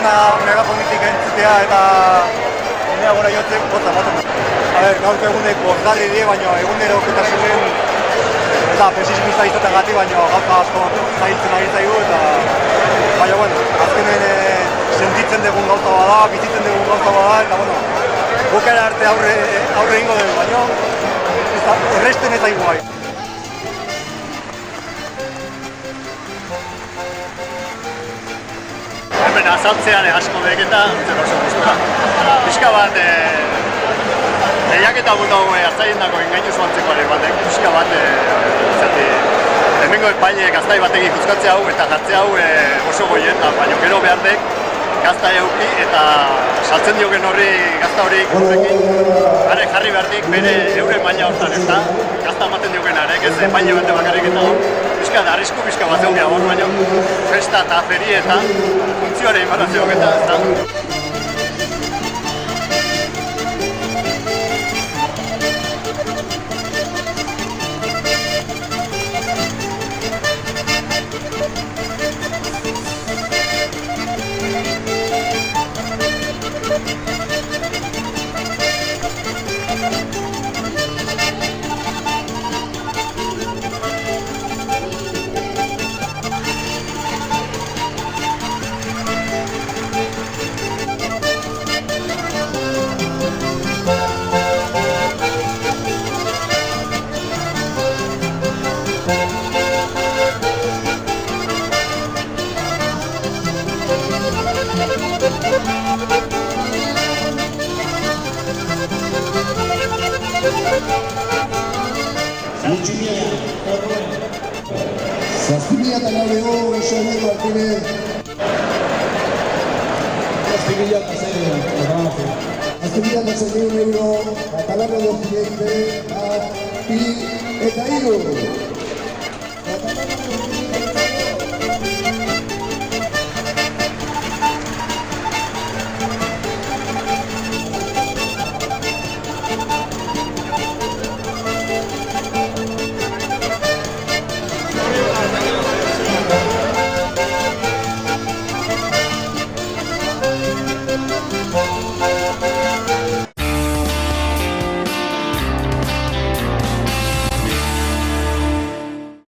zuzena megafonitik entzutea eta unea gora jotzen gotza baten. Gaurko egunek bozgarri die, baina egunero oketasunen eta pesimista izateagatik, baina gauza asko zailtzen ari zaigu eta baina, bueno, azkenen sentitzen dugun gauza bada, bizitzen dugun gauza bada eta, bukara arte aurre egingo dugu, baina erresten ez zaigu bai. Hemen azaltzean asko deketa, zer oso guztura. Pixka bat, lehiaketa gutu hau hartzaien dago engainu zuantzeko ere batek, pixka bat, hemengo epaile gaztai batek ikuskatze hau eta jartze hau oso goien, baina gero behardek gaztai hauki eta saltzen diogen horri gazta hori ikusekin jarri behardik bere eure maila hortan ez da, gazta ematen diogen arek, ez epaile bate bakarrik eta pixka da, arrisku pixka bat zeugea hor, baina festa eta ferietan funtzioare inbarazioak eta ez da. Zazpimila eta gaurego oso edo alkene. Zazpimila eta €1,000 katalarra dozirek, eta hiru.